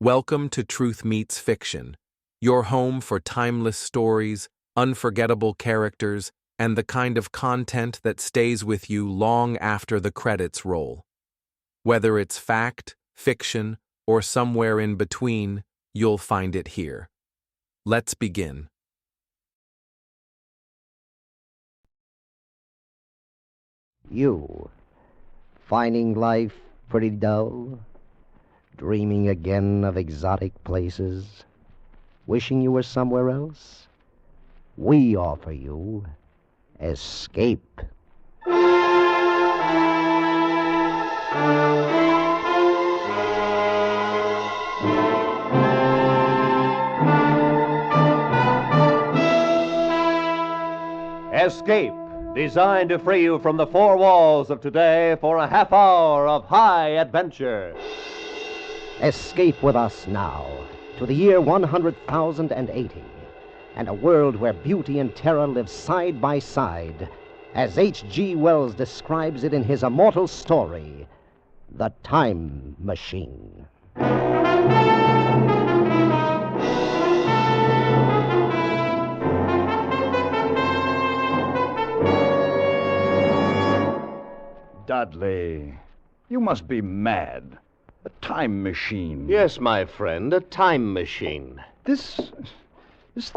Welcome to Truth Meets Fiction, your home for timeless stories, unforgettable characters, and the kind of content that stays with you long after the credits roll. Whether it's fact, fiction, or somewhere in between, you'll find it here. Let's begin. You, finding life pretty dull? Dreaming again of exotic places? Wishing you were somewhere else? We offer you escape. Escape, designed to free you from the four walls of today for a half hour of high adventure. Escape with us now to the year 100,080 and a world where beauty and terror live side by side, as H.G. Wells describes it in his immortal story, The Time Machine. Dudley, you must be mad. A time machine. Yes, my friend, a time machine. This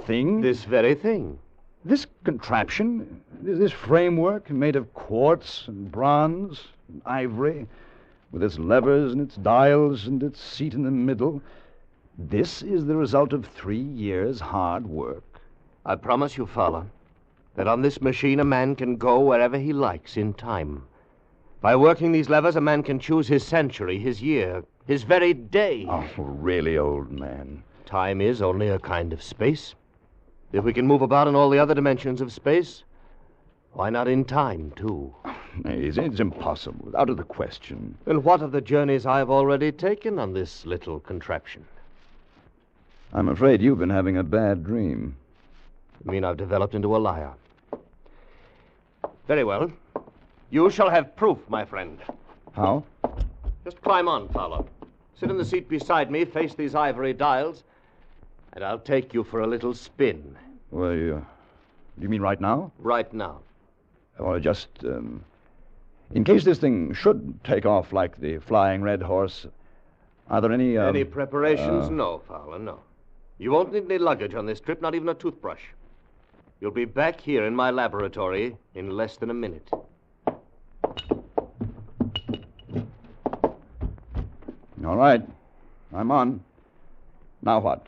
thing? This very thing. This contraption? This framework made of quartz and bronze and ivory, with its levers and its dials and its seat in the middle. This is the result of 3 years' hard work. I promise you, Fowler, that on this machine a man can go wherever he likes in time. By working these levers, a man can choose his century, his year, his very day. Oh, really, old man? Time is only a kind of space. If we can move about in all the other dimensions of space, why not in time, too? It's impossible. Out of the question. Then what of the journeys I've already taken on this little contraption? I'm afraid you've been having a bad dream. You mean I've developed into a liar? Very well. You shall have proof, my friend. How? Just climb on, Fowler. Sit in the seat beside me, face these ivory dials, and I'll take you for a little spin. Well, you mean right now? Right now. Or just, in case this thing should take off like the flying red horse, are there any, Any preparations? No, Fowler, no. You won't need any luggage on this trip, not even a toothbrush. You'll be back here in my laboratory in less than a minute. All right. I'm on. Now what?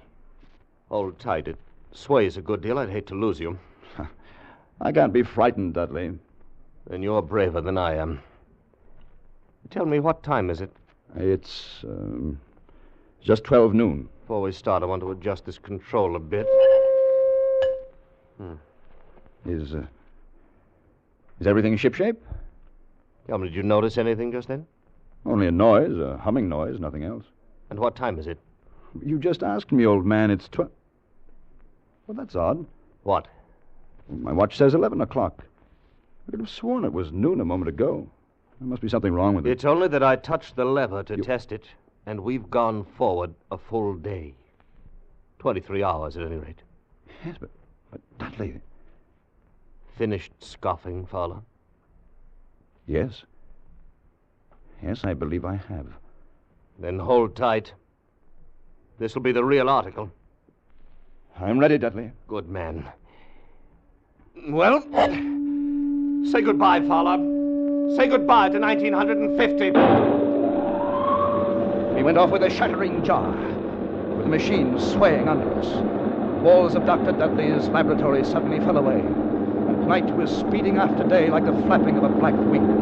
Hold tight. It sways a good deal. I'd hate to lose you. I can't be frightened, Dudley. Then you're braver than I am. Tell me, what time is it? It's just 12 noon. Before we start, I want to adjust this control a bit. Is everything shipshape? Tell me, did you notice anything just then? Only a noise, a humming noise, nothing else. And what time is it? You just asked me, old man. It's Well, that's odd. What? My watch says 11 o'clock. I could have sworn it was noon a moment ago. There must be something wrong with it. It's only that I touched the lever to test it, and we've gone forward a full day. 23 hours, at any rate. Yes, but Dudley... Finished scoffing, Fowler? Yes. Yes, I believe I have. Then hold tight. This'll be the real article. I'm ready, Dudley. Good man. Well, say goodbye, Fowler. Say goodbye to 1950. He went off with a shattering jar, with the machine swaying under us. The walls of Dr. Dudley's laboratory suddenly fell away, and night was speeding after day like the flapping of a black wing.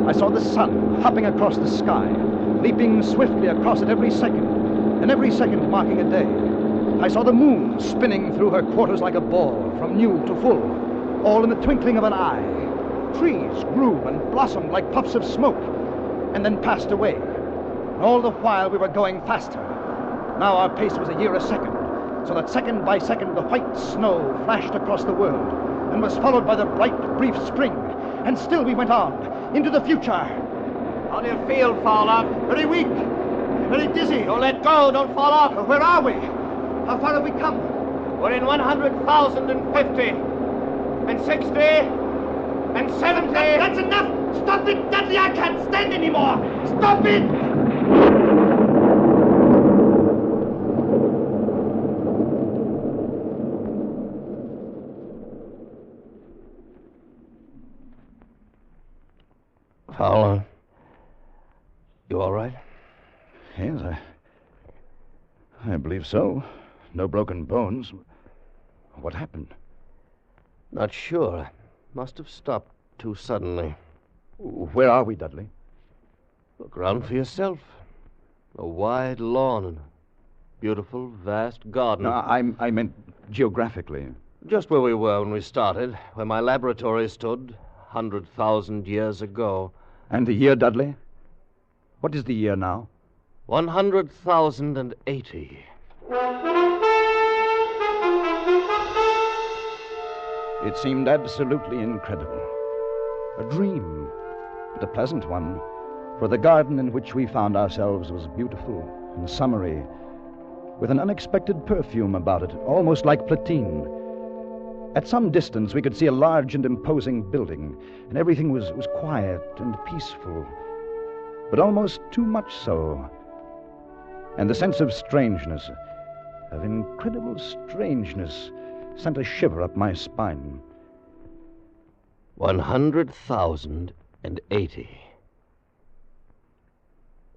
I saw the sun hopping across the sky, leaping swiftly across it every second, and every second marking a day. I saw the moon spinning through her quarters like a ball, from new to full, all in the twinkling of an eye. Trees grew and blossomed like puffs of smoke, and then passed away. And all the while we were going faster. Now our pace was a year a second, so that second by second the white snow flashed across the world, and was followed by the bright, brief spring. And still we went on, into the future. How do you feel, Fowler? Very weak. Very dizzy. Don't let go. Don't fall off. Where are we? How far have we come? We're in 100,050 and 60 and 70. That's enough! Stop it, Dudley! I can't stand anymore! Stop it! Fowler, you all right? Yes, I believe so. No broken bones. What happened? Not sure. Must have stopped too suddenly. Where are we, Dudley? Look around for yourself. A wide lawn and a beautiful, vast garden. No, I meant geographically. Just where we were when we started, where my laboratory stood 100,000 years ago. And the year, Dudley? What is the year now? 100,080. It seemed absolutely incredible. A dream, but a pleasant one, for the garden in which we found ourselves was beautiful and summery, with an unexpected perfume about it, almost like platine. At some distance, we could see a large and imposing building, and everything was quiet and peaceful, but almost too much so. And the sense of strangeness, of incredible strangeness, sent a shiver up my spine. 100,080.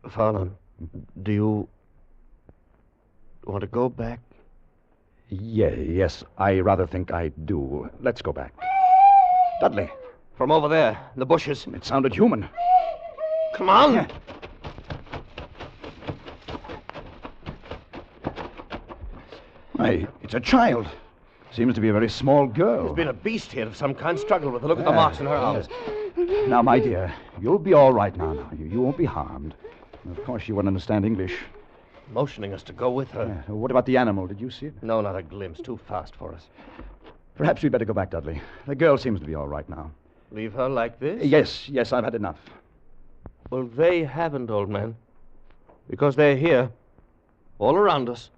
Fowler, do you want to go back? Yes, I rather think I do. Let's go back. Dudley. From over there, in the bushes. It sounded human. Come on! Yeah. Why, it's a child. Seems to be a very small girl. There's been a beast here of some kind struggled with. Look at the marks in her arms. Now, my dear, you'll be all right now. You won't be harmed. Of course, you won't understand English. Motioning us to go with her. Yeah. What about the animal? Did you see it? No, not a glimpse. Too fast for us. Perhaps we'd better go back, Dudley. The girl seems to be all right now. Leave her like this? Yes, I've had enough. Well, they haven't, old man. Because they're here. All around us.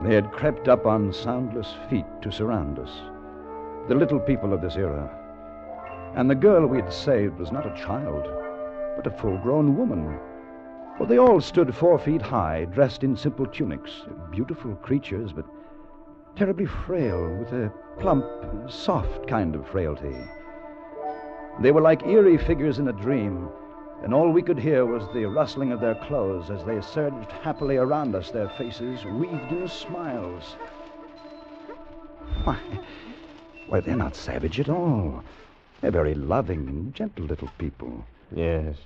They had crept up on soundless feet to surround us. The little people of this era. And the girl we had saved was not a child, but a full-grown woman. For they all stood 4 feet high, dressed in simple tunics. Beautiful creatures, but terribly frail, with a plump, soft kind of frailty. They were like eerie figures in a dream, and all we could hear was the rustling of their clothes as they surged happily around us, their faces wreathed in smiles. Why, they're not savage at all. They're very loving and gentle little people. Yes.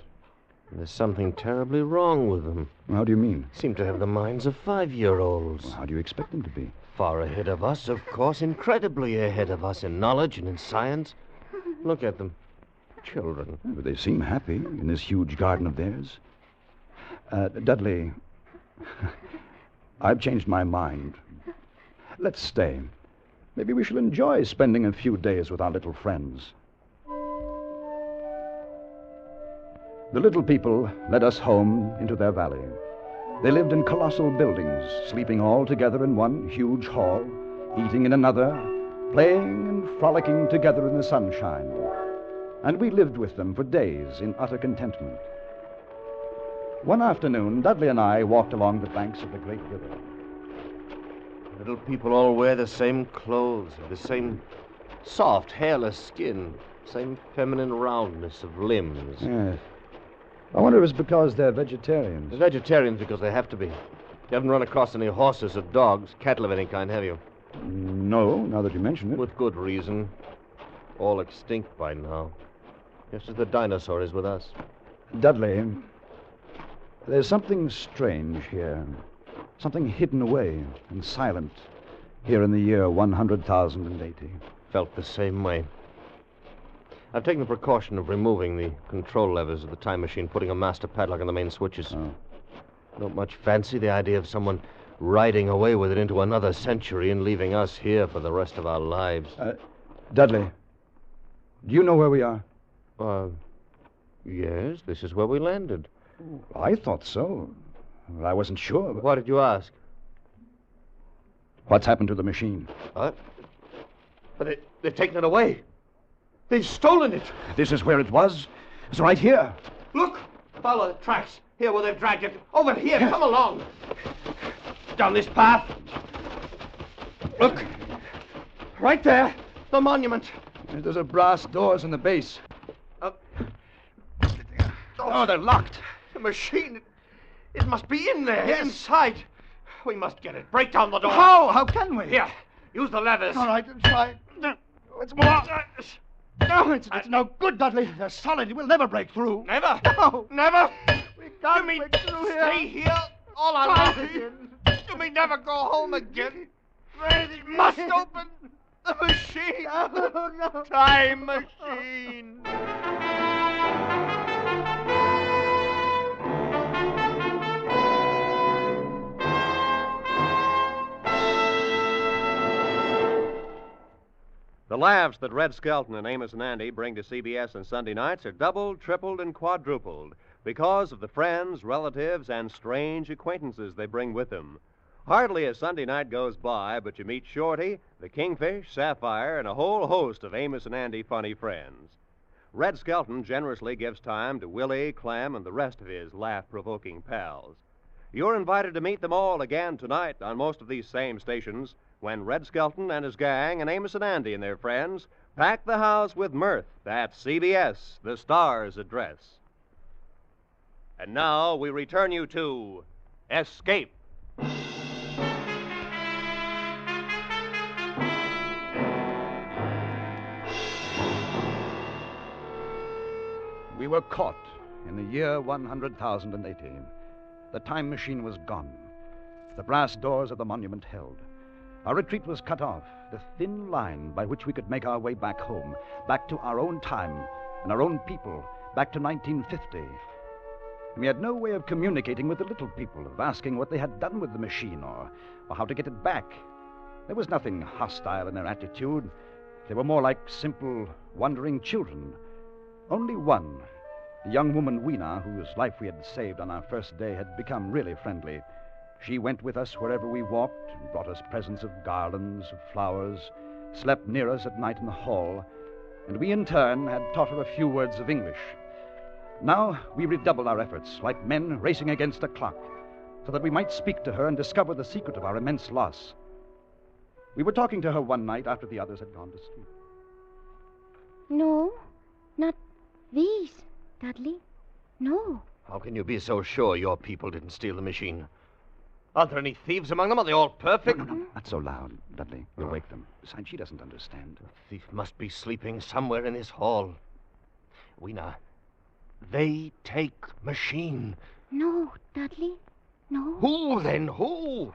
There's something terribly wrong with them. How do you mean? Seem to have the minds of 5-year-olds. Well, how do you expect them to be? Far ahead of us, of course, incredibly ahead of us in knowledge and in science. Look at them. Children. Yeah, but they seem happy in this huge garden of theirs. Dudley, I've changed my mind. Let's stay. Maybe we shall enjoy spending a few days with our little friends. The little people led us home into their valley. They lived in colossal buildings, sleeping all together in one huge hall, eating in another, playing and frolicking together in the sunshine. And we lived with them for days in utter contentment. One afternoon, Dudley and I walked along the banks of the great river. Little people all wear the same clothes, the same soft, hairless skin, same feminine roundness of limbs. Yes. I wonder if it's because they're vegetarians. They're vegetarians because they have to be. You haven't run across any horses or dogs, cattle of any kind, have you? No, now that you mention it. With good reason. All extinct by now. Just as the dinosaur is with us. Dudley, there's something strange here. Something hidden away and silent here in the year 100,080. Felt the same way. I've taken the precaution of removing the control levers of the time machine, putting a master padlock on the main switches. Oh. Don't much fancy the idea of someone riding away with it into another century and leaving us here for the rest of our lives. Dudley, do you know where we are? Yes, this is where we landed. I thought so. I wasn't sure. What did you ask? What's happened to the machine? What? But they've taken it away. They've stolen it. This is where it was. It's right here. Look! Follow the tracks. Here where they've dragged it. Over here. Come along. Down this path. Look. Right there. The monument. There's a brass doors in the base. Oh, they're locked. The machine. It must be in there. Yes. Inside. We must get it. Break down the door. How? How can we? Here. Use the levers. All right, try. Let's more. No, it's no good, Dudley. They're solid. We'll never break through. Never. No. Never. We can't You mean break through here. stay here all our Try lives? again. You mean never go home again? It must open the machine. No. Time machine. The laughs that Red Skelton and Amos and Andy bring to CBS on Sunday nights are doubled, tripled, and quadrupled because of the friends, relatives, and strange acquaintances they bring with them. Hardly a Sunday night goes by but you meet Shorty, the Kingfish, Sapphire, and a whole host of Amos and Andy funny friends. Red Skelton generously gives time to Willie, Clem, and the rest of his laugh-provoking pals. You're invited to meet them all again tonight on most of these same stations when Red Skelton and his gang and Amos and Andy and their friends pack the house with mirth at CBS, the Star's address. And now we return you to Escape. We were caught in the year 100,018. The time machine was gone. The brass doors of the monument held. Our retreat was cut off, the thin line by which we could make our way back home, back to our own time and our own people, back to 1950. We had no way of communicating with the little people, of asking what they had done with the machine or how to get it back. There was nothing hostile in their attitude. They were more like simple, wandering children. Only one, the young woman Weena, whose life we had saved on our first day, had become really friendly. She went with us wherever we walked, and brought us presents of garlands, of flowers, slept near us at night in the hall, and we in turn had taught her a few words of English. Now we redoubled our efforts, like men racing against a clock, so that we might speak to her and discover the secret of our immense loss. We were talking to her one night after the others had gone to sleep. No, not these, Dudley. No. How can you be so sure your people didn't steal the machine? Aren't there any thieves among them? Are they all perfect? No, not so loud, Dudley. You'll wake them. Besides, she doesn't understand. The thief must be sleeping somewhere in this hall. Weena, they take machine. No, Dudley. No. Who then? Who?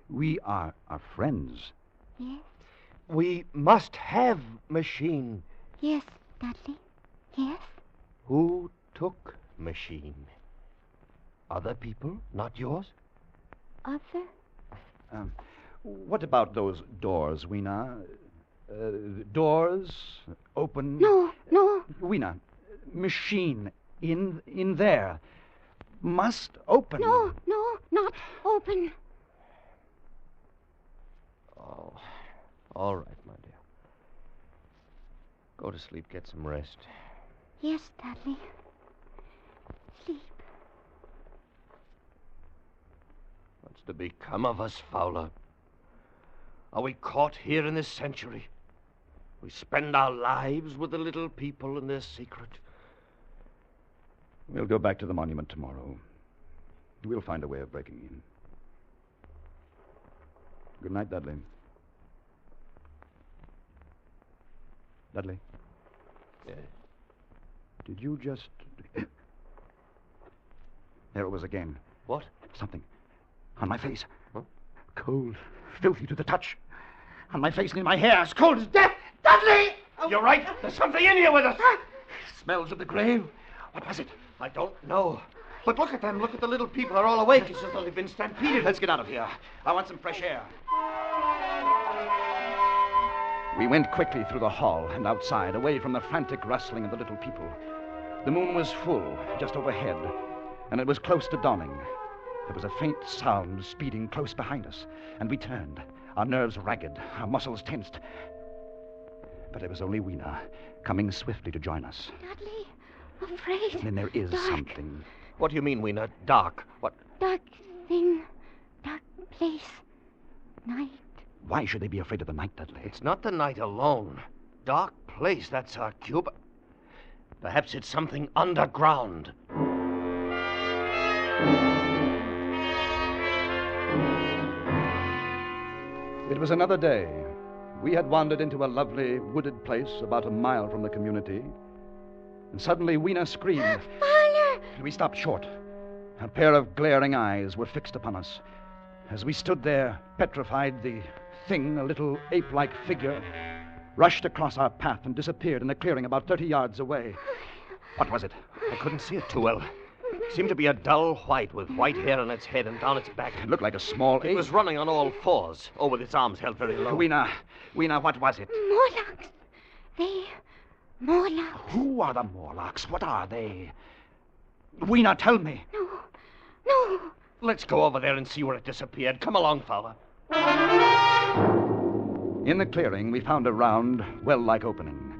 We are friends. Yes. We must have machine. Yes, Dudley. Yes. Who took machine? Other people, not yours? Other? What about those doors, Weena? Doors open. No. Weena, machine in there must open. No, not open. Oh, all right, my dear. Go to sleep, get some rest. Yes, Dudley. Sleep. What's to become of us, Fowler? Are we caught here in this century? We spend our lives with the little people and their secret. We'll go back to the monument tomorrow. We'll find a way of breaking in. Good night, Dudley. Dudley? Yes. Did you just... There it was again. What? Something. On my face. Huh? Cold. Filthy to the touch. On my face and in my hair. As cold as death. Dudley! You're right. There's something in here with us. Smells of the grave. What was it? I don't know. But look at them. Look at the little people. They're all awake. It's as though they've been stampeded. Let's get out of here. I want some fresh air. We went quickly through the hall and outside, away from the frantic rustling of the little people. The moon was full, just overhead, and it was close to dawning. There was a faint sound speeding close behind us, and we turned, our nerves ragged, our muscles tensed. But it was only Weena, coming swiftly to join us. Dudley, afraid. Then there is Dark. something. What do you mean, Weena? Dark? What? Dark thing. Dark place. Night. Why should they be afraid of the night, Dudley? It's not the night alone. Dark place, that's our cue. But perhaps it's something underground. It was another day. We had wandered into a lovely wooded place about a mile from the community. And suddenly Weena screamed. Father! We stopped short. A pair of glaring eyes were fixed upon us. As we stood there, petrified, the thing, a little ape-like figure, rushed across our path and disappeared in a clearing about 30 yards away. What was it? I couldn't see it too well. It seemed to be a dull white with white hair on its head and down its back. It looked like a small It ape. was running on all fours, with its arms held very low. Weena, what was it? Morlocks. Morlocks. Who are the Morlocks? What are they? Weena, tell me. No. Let's go over there and see where it disappeared. Come along, fella. In the clearing, we found a round, well-like opening.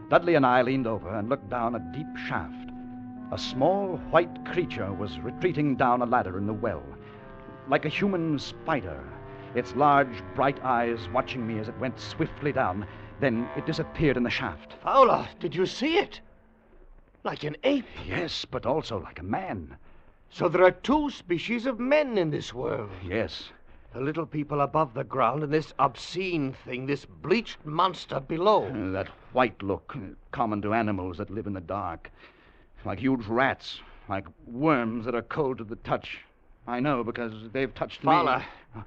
Dudley and I leaned over and looked down a deep shaft. A small white creature was retreating down a ladder in the well, like a human spider, its large, bright eyes watching me as it went swiftly down. Then it disappeared in the shaft. Fowler, did you see it? Like an ape. Yes, but also like a man. So there are two species of men in this world. Yes. The little people above the ground and this obscene thing, this bleached monster below. That white look, common to animals that live in the dark. Like huge rats, like worms that are cold to the touch. I know because they've touched Fowler, me.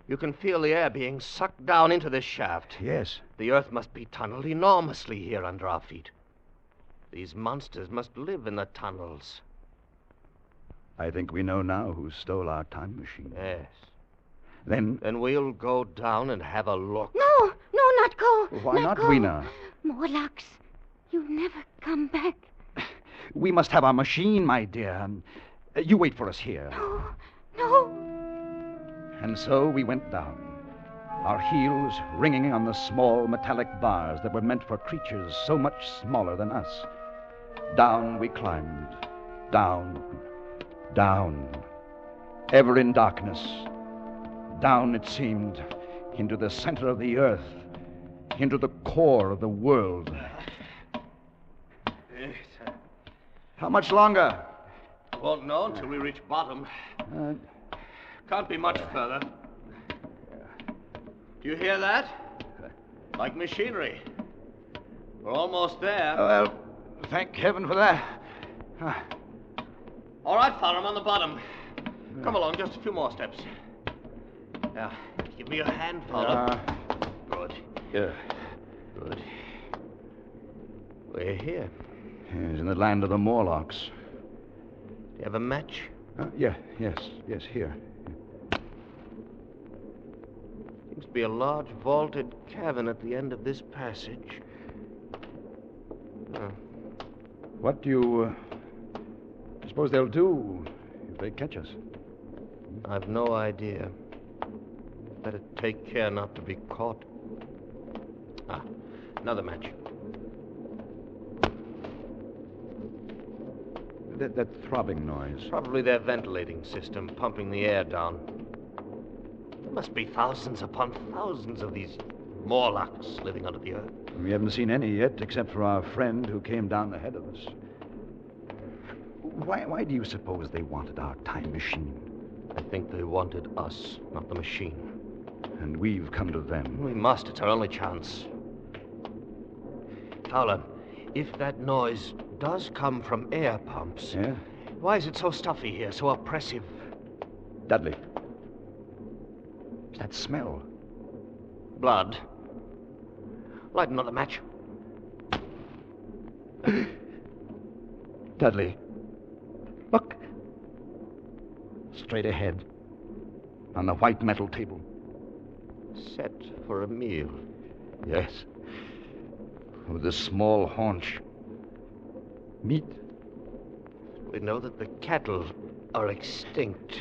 you can feel the air being sucked down into this shaft. Yes. The earth must be tunneled enormously here under our feet. These monsters must live in the tunnels. I think we know now who stole our time machine. Yes. Then we'll go down and have a look. No, not go. Why not, go. Weena? Morlocks. You never come back. We must have our machine, my dear. You wait for us here. No. And so we went down, our heels ringing on the small metallic bars that were meant for creatures so much smaller than us. Down we climbed. Down. Ever in darkness. Down, it seemed, into the center of the earth, into the core of the world. How much longer? Won't know until we reach bottom. Can't be much further. Do you hear that? Like machinery. We're almost there. Well, thank heaven for that. All right, fella, I'm on the bottom. Come along, just a few more steps. Now, give me your hand, fella. Good. Yeah. Good. We're here. He's in the land of the Morlocks. Do you have a match? Yes, here. Seems to be a large vaulted cavern at the end of this passage. What do you suppose they'll do if they catch us? I've no idea. Better take care not to be caught. Another match. That throbbing noise. Probably their ventilating system pumping the air down. There must be thousands upon thousands of these Morlocks living under the earth. We haven't seen any yet, except for our friend who came down ahead of us. Why do you suppose they wanted our time machine? I think they wanted us, not the machine. And we've come to them. We must. It's our only chance. Fowler, if that noise does come from air pumps... Yeah? Why is it so stuffy here, so oppressive? Dudley. That smell. Blood. Light another match. Dudley. Look. Straight ahead. On the white metal table. Set for a meal. Yes. With a small haunch. Meat. We know that the cattle are extinct.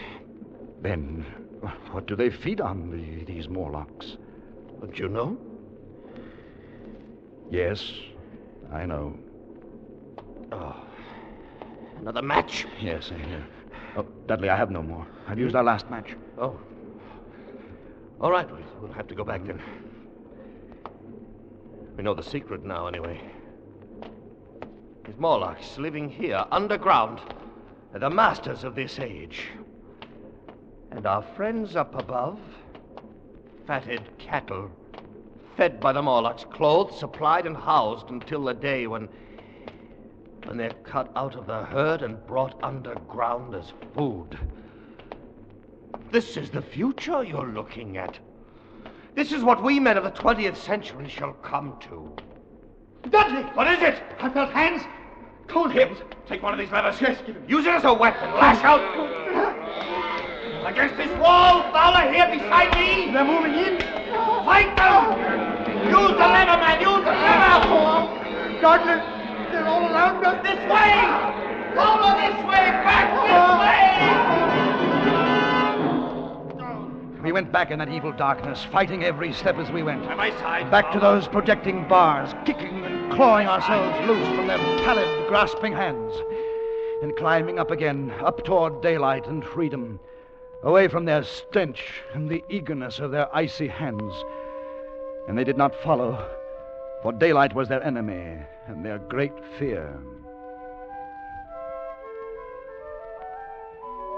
Then, what do they feed on, these Morlocks? Don't you know? Yes, I know. Oh. Another match? Yes, here. Oh, Dudley, I have no more. I've used our last match. Oh. All right, we'll have to go back then. We know the secret now, anyway. These Morlocks living here, underground, are the masters of this age. And our friends up above, fatted cattle, fed by the Morlocks, clothed, supplied, and housed until the day when they're cut out of the herd and brought underground as food. This is the future you're looking at. This is what we men of the 20th century shall come to. Dudley! What is it? I felt hands. Cold hands. Take one of these levers. Yes, give it. Use it as a weapon. Lash out. Against this wall, Fowler, here beside me. They're moving in. Fight them! Use the lever, man! Use the lever! Dudley, they're all around us. This way! Fowler, this way! Back this way! We went back in that evil darkness, fighting every step as we went. By my side. Back to those projecting bars, kicking and clawing ourselves loose from their pallid, grasping hands. And climbing up again, up toward daylight and freedom, away from their stench and the eagerness of their icy hands. And they did not follow, for daylight was their enemy and their great fear.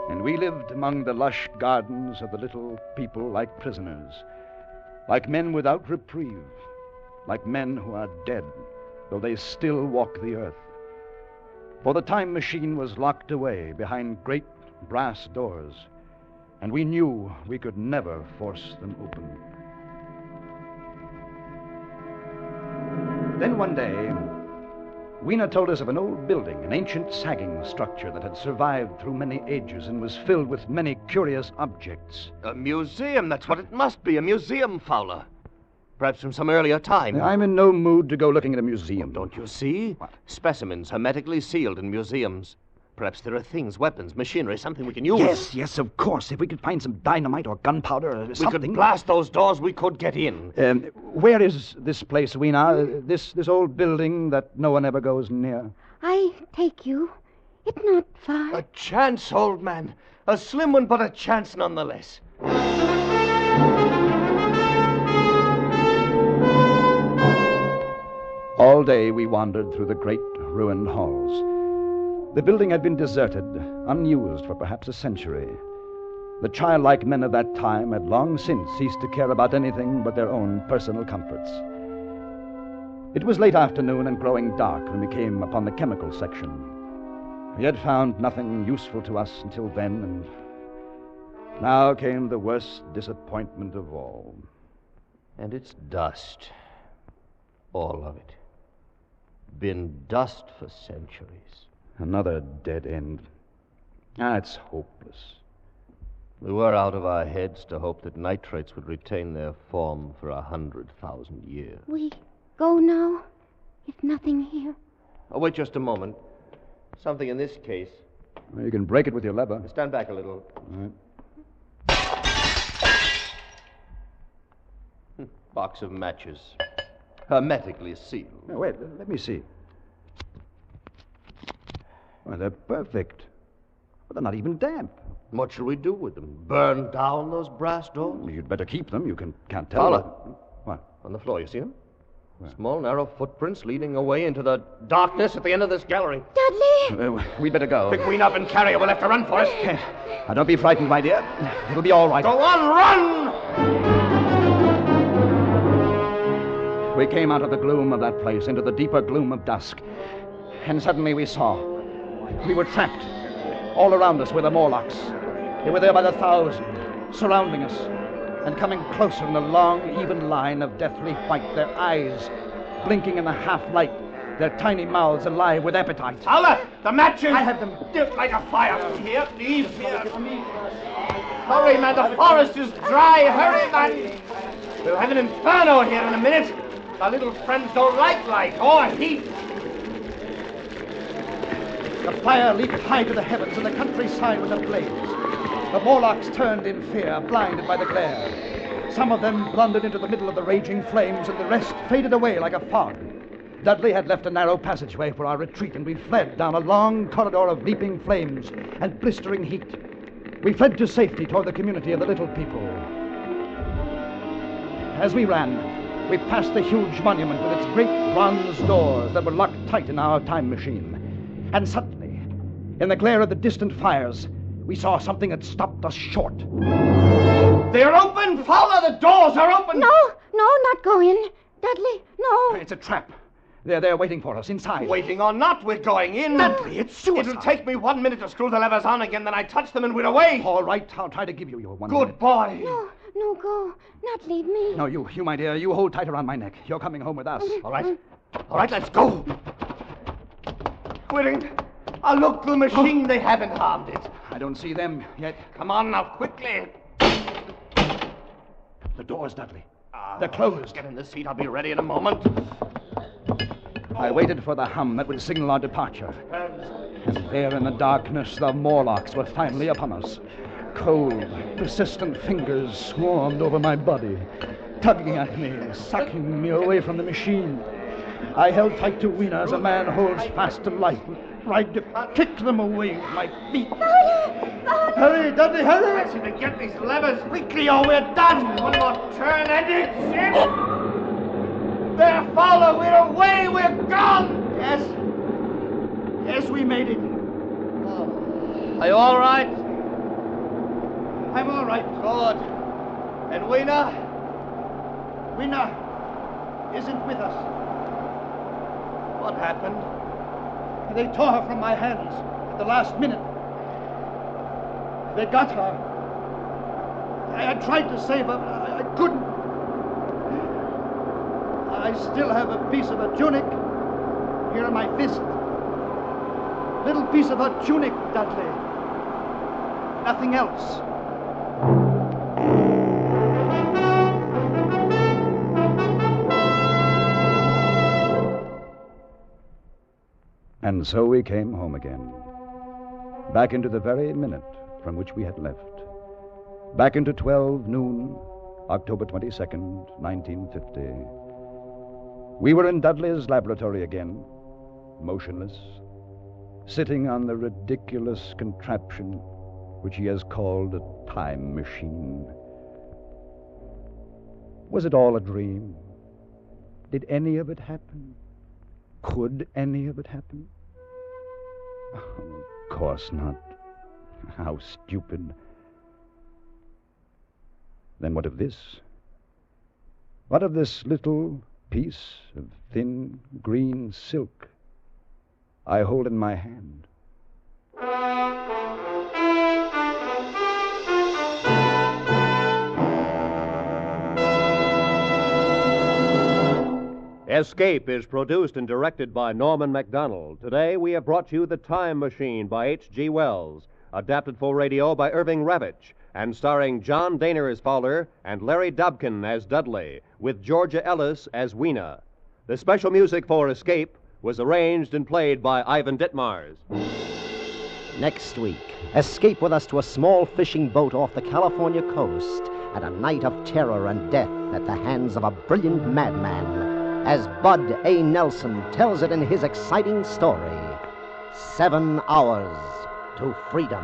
And we lived among the lush gardens of the little people like prisoners, like men without reprieve, like men who are dead, though they still walk the earth. For the time machine was locked away behind great brass doors, and we knew we could never force them open. Then one day, Weena told us of an old building, an ancient sagging structure that had survived through many ages and was filled with many curious objects. A museum, that's what it must be. A museum, Fowler. Perhaps from some earlier time. I'm in no mood to go looking at a museum. Don't you see? What? Specimens hermetically sealed in museums. Perhaps there are things, weapons, machinery, something we can use. Yes, of course. If we could find some dynamite or gunpowder or We something. could blast those doors, we could get in. Where is this place, Weena? This old building that no one ever goes near? I take you. It's not far. A chance, old man. A slim one, but a chance nonetheless. All day we wandered through the great ruined halls. The building had been deserted, unused for perhaps a century. The childlike men of that time had long since ceased to care about anything but their own personal comforts. It was late afternoon and growing dark when we came upon the chemical section. We had found nothing useful to us until then, and now came the worst disappointment of all. And it's dust. All of it. Been dust for centuries. Another dead end. It's hopeless. We were out of our heads to hope that nitrates would retain their form for 100,000 years. We go now? There's nothing here. Oh, wait just a moment. Something in this case. Well, you can break it with your lever. Stand back a little. All right. Box of matches. Hermetically sealed. Now, wait, let me see. Well, they're perfect. But they're not even damp. What shall we do with them? Burn down those brass doors? Well, you'd better keep them. You can't tell. Fowler. What? On the floor, you see them? Where? Small, narrow footprints leading away into the darkness at the end of this gallery. Dudley! We'd better go. Pick Queen up and carry her. We'll have to run for us. Now, don't be frightened, my dear. It'll be all right. Go on, run! We came out of the gloom of that place into the deeper gloom of dusk. And suddenly we saw. We were trapped. All around us were the Morlocks. They were there by the thousand, surrounding us, and coming closer in a long, even line of deathly white, their eyes blinking in the half-light, their tiny mouths alive with appetite. Fowler, the matches! I have them. Just like a fire. Here, please, here. Hurry, man, the forest is dry. Hurry, man. We'll have an inferno here in a minute. The little friends don't like light or heat. The fire leaped high to the heavens, and the countryside was ablaze. The Morlocks turned in fear, blinded by the glare. Some of them blundered into the middle of the raging flames, and the rest faded away like a fog. Dudley had left a narrow passageway for our retreat, and we fled down a long corridor of leaping flames and blistering heat. We fled to safety toward the community of the Little People. As we ran, we passed the huge monument with its great bronze doors that were locked tight in our time machine. And suddenly, in the glare of the distant fires, we saw something that stopped us short. They're open, Fowler! The doors are open! No, not go in. Dudley, no. It's a trap. They're there waiting for us inside. Waiting or not, we're going in. Dudley, it's suicide. It'll take me 1 minute to screw the levers on again, then I touch them and we're away. All right, I'll try to give you your 1 Good minute. boy. No, go. Not leave me. No, you, my dear, you hold tight around my neck. You're coming home with us. All right, let's go. We're in a local machine. They haven't harmed it. I don't see them yet. Come on now, quickly. The doors, Dudley. They're closed. Get in the seat. I'll be ready in a moment. I waited for the hum that would signal our departure. And there in the darkness, the Morlocks were finally upon us. Cold, persistent fingers swarmed over my body, tugging at me, sucking me away from the machine. I held tight to Weena as a man holds fast to life, tried to kick them away with my feet. Hurry, Dudley, hurry! I should get these levers quickly or we're done. One more turn and it's in. There, Fowler, we're away, we're gone. Yes, we made it. Are you all right? I'm all right. Good. And Weena? Weena isn't with us. What happened? They tore her from my hands at the last minute. They got her. I tried to save her, but I couldn't. I still have a piece of her tunic here in my fist. Little piece of her tunic, Dudley. Nothing else. And so we came home again. Back into the very minute from which we had left. Back into 12 noon, October 22nd, 1950. We were in Dudley's laboratory again, motionless, sitting on the ridiculous contraption which he has called a time machine. Was it all a dream? Did any of it happen? Could any of it happen? Oh, of course not. How stupid. Then what of this? What of this little piece of thin green silk I hold in my hand? Escape is produced and directed by Norman MacDonald. Today we have brought you The Time Machine by H.G. Wells, adapted for radio by Irving Ravitch, and starring John Daner as Fowler and Larry Dobkin as Dudley, with Georgia Ellis as Weena. The special music for Escape was arranged and played by Ivan Ditmars. Next week, escape with us to a small fishing boat off the California coast and a night of terror and death at the hands of a brilliant madman, as Bud A. Nelson tells it in his exciting story, 7 Hours to Freedom.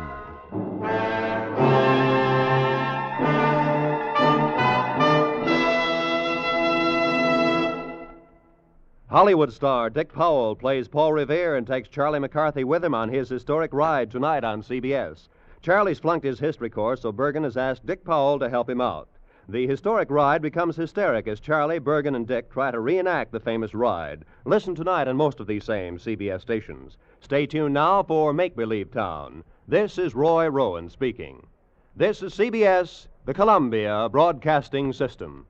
Hollywood star Dick Powell plays Paul Revere and takes Charlie McCarthy with him on his historic ride tonight on CBS. Charlie's flunked his history course, so Bergen has asked Dick Powell to help him out. The historic ride becomes hysteric as Charlie, Bergen, and Dick try to reenact the famous ride. Listen tonight on most of these same CBS stations. Stay tuned now for Make-Believe Town. This is Roy Rowan speaking. This is CBS, the Columbia Broadcasting System.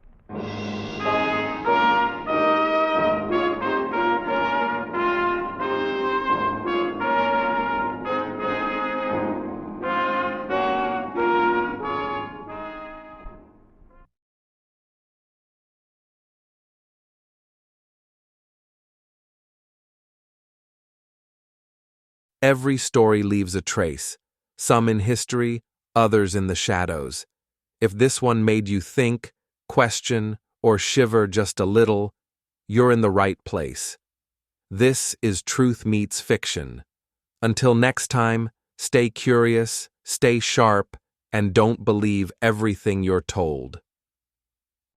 Every story leaves a trace, some in history, others in the shadows. If this one made you think, question, or shiver just a little, you're in the right place. This is Truth Meets Fiction. Until next time, stay curious, stay sharp, and don't believe everything you're told.